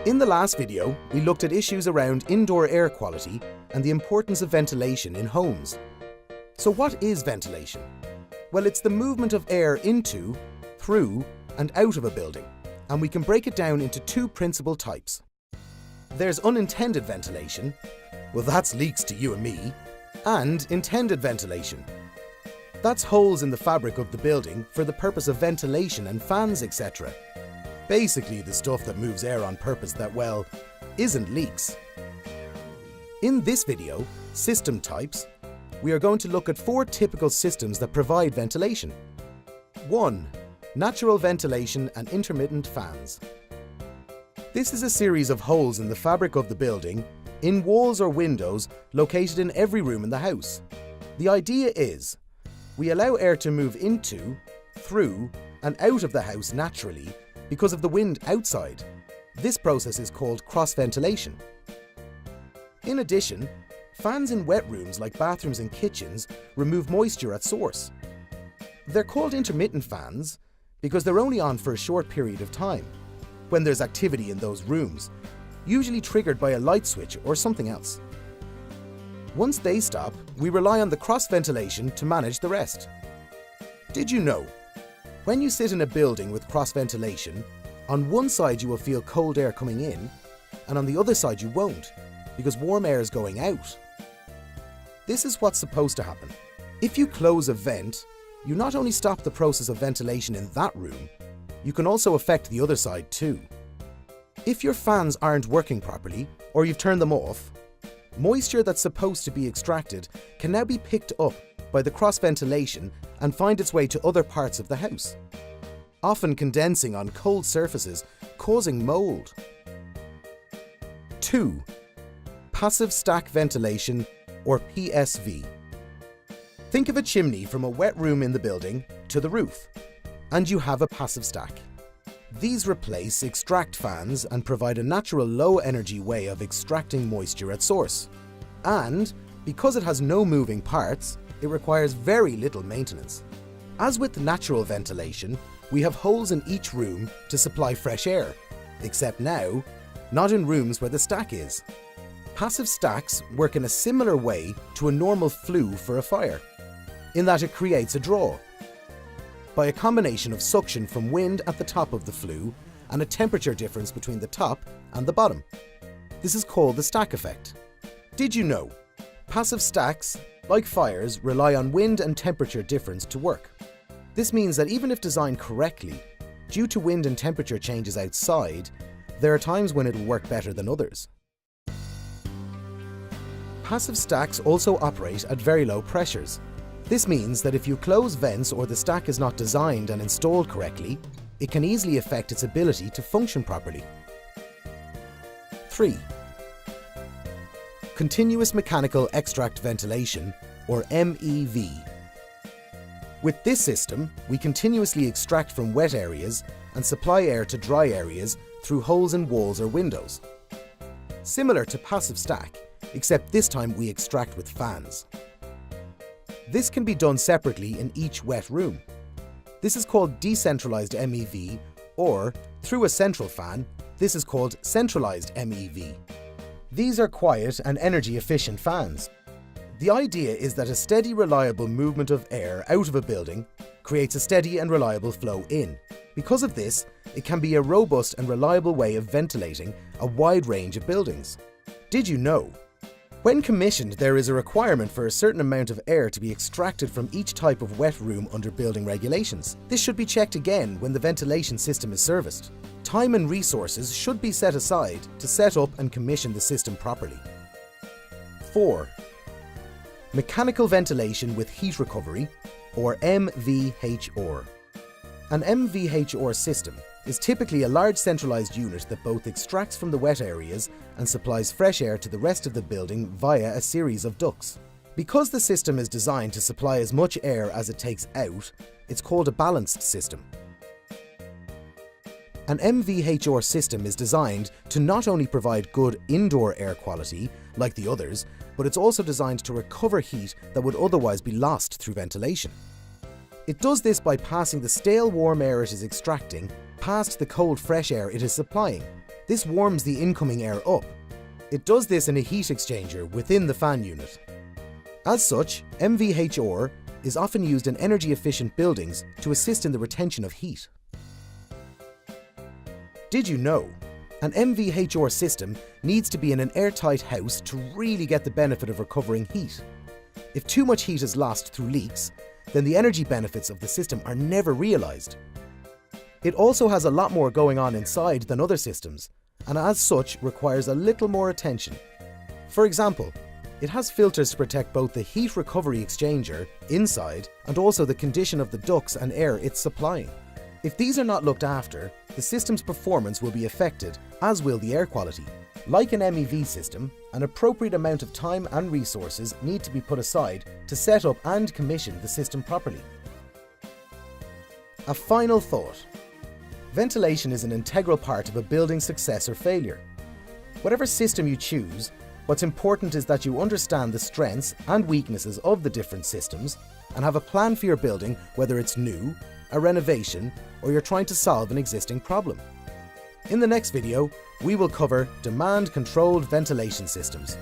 In the last video, we looked at issues around indoor air quality and the importance of ventilation in homes. So what is ventilation? Well, it's the movement of air into, through, and out of a building, and we can break it down into two principal types. There's unintended ventilation, well that's leaks to you and me, and intended ventilation. That's holes in the fabric of the building for the purpose of ventilation and fans, etc. Basically the stuff that moves air on purpose that, well, isn't leaks. In this video, System Types, we are going to look at 4 typical systems that provide ventilation. 1. Natural ventilation and intermittent fans. This is a series of holes in the fabric of the building, in walls or windows located in every room in the house. The idea is, we allow air to move into, through, and out of the house naturally because of the wind outside. This process is called cross-ventilation. In addition, fans in wet rooms like bathrooms and kitchens remove moisture at source. They're called intermittent fans because they're only on for a short period of time, when there's activity in those rooms, usually triggered by a light switch or something else. Once they stop, we rely on the cross-ventilation to manage the rest. Did you know? When you sit in a building with cross-ventilation, on one side you will feel cold air coming in, and on the other side you won't, because warm air is going out. This is what's supposed to happen. If you close a vent, you not only stop the process of ventilation in that room, you can also affect the other side too. If your fans aren't working properly, or you've turned them off, moisture that's supposed to be extracted can now be picked up by the cross-ventilation and find its way to other parts of the house, often condensing on cold surfaces, causing mold. 2. Passive stack ventilation, or PSV. Think of a chimney from a wet room in the building to the roof, and you have a passive stack. These replace extract fans and provide a natural low-energy way of extracting moisture at source. And, because it has no moving parts, it requires very little maintenance. As with natural ventilation, we have holes in each room to supply fresh air, except now, not in rooms where the stack is. Passive stacks work in a similar way to a normal flue for a fire, in that it creates a draw by a combination of suction from wind at the top of the flue and a temperature difference between the top and the bottom. This is called the stack effect. Did you know? Passive stacks, like fires, rely on wind and temperature difference to work. This means that even if designed correctly, due to wind and temperature changes outside, there are times when it will work better than others. Passive stacks also operate at very low pressures. This means that if you close vents or the stack is not designed and installed correctly, it can easily affect its ability to function properly. 3. Continuous mechanical extract ventilation, or MEV. With this system, we continuously extract from wet areas and supply air to dry areas through holes in walls or windows. Similar to passive stack, except this time we extract with fans. This can be done separately in each wet room. This is called decentralized MEV, or, through a central fan, this is called centralized MEV. These are quiet and energy-efficient fans. The idea is that a steady, reliable movement of air out of a building creates a steady and reliable flow in. Because of this, it can be a robust and reliable way of ventilating a wide range of buildings. Did you know? When commissioned, there is a requirement for a certain amount of air to be extracted from each type of wet room under building regulations. This should be checked again when the ventilation system is serviced. Time and resources should be set aside to set up and commission the system properly. 4. Mechanical ventilation with heat recovery, or MVHR. An MVHR system is typically a large centralized unit that both extracts from the wet areas and supplies fresh air to the rest of the building via a series of ducts. Because the system is designed to supply as much air as it takes out, it's called a balanced system. An MVHR system is designed to not only provide good indoor air quality, like the others, but it's also designed to recover heat that would otherwise be lost through ventilation. It does this by passing the stale warm air it is extracting past the cold fresh air it is supplying. This warms the incoming air up. It does this in a heat exchanger within the fan unit. As such, MVHR is often used in energy-efficient buildings to assist in the retention of heat. Did you know? An MVHR system needs to be in an airtight house to really get the benefit of recovering heat. If too much heat is lost through leaks, then the energy benefits of the system are never realized. It also has a lot more going on inside than other systems, and as such requires a little more attention. For example, it has filters to protect both the heat recovery exchanger inside and also the condition of the ducts and air it's supplying. If these are not looked after, the system's performance will be affected, as will the air quality. Like an MEV system, an appropriate amount of time and resources need to be put aside to set up and commission the system properly. A final thought. Ventilation is an integral part of a building's success or failure. Whatever system you choose, what's important is that you understand the strengths and weaknesses of the different systems and have a plan for your building, whether it's new, a renovation, or you're trying to solve an existing problem. In the next video, we will cover demand-controlled ventilation systems.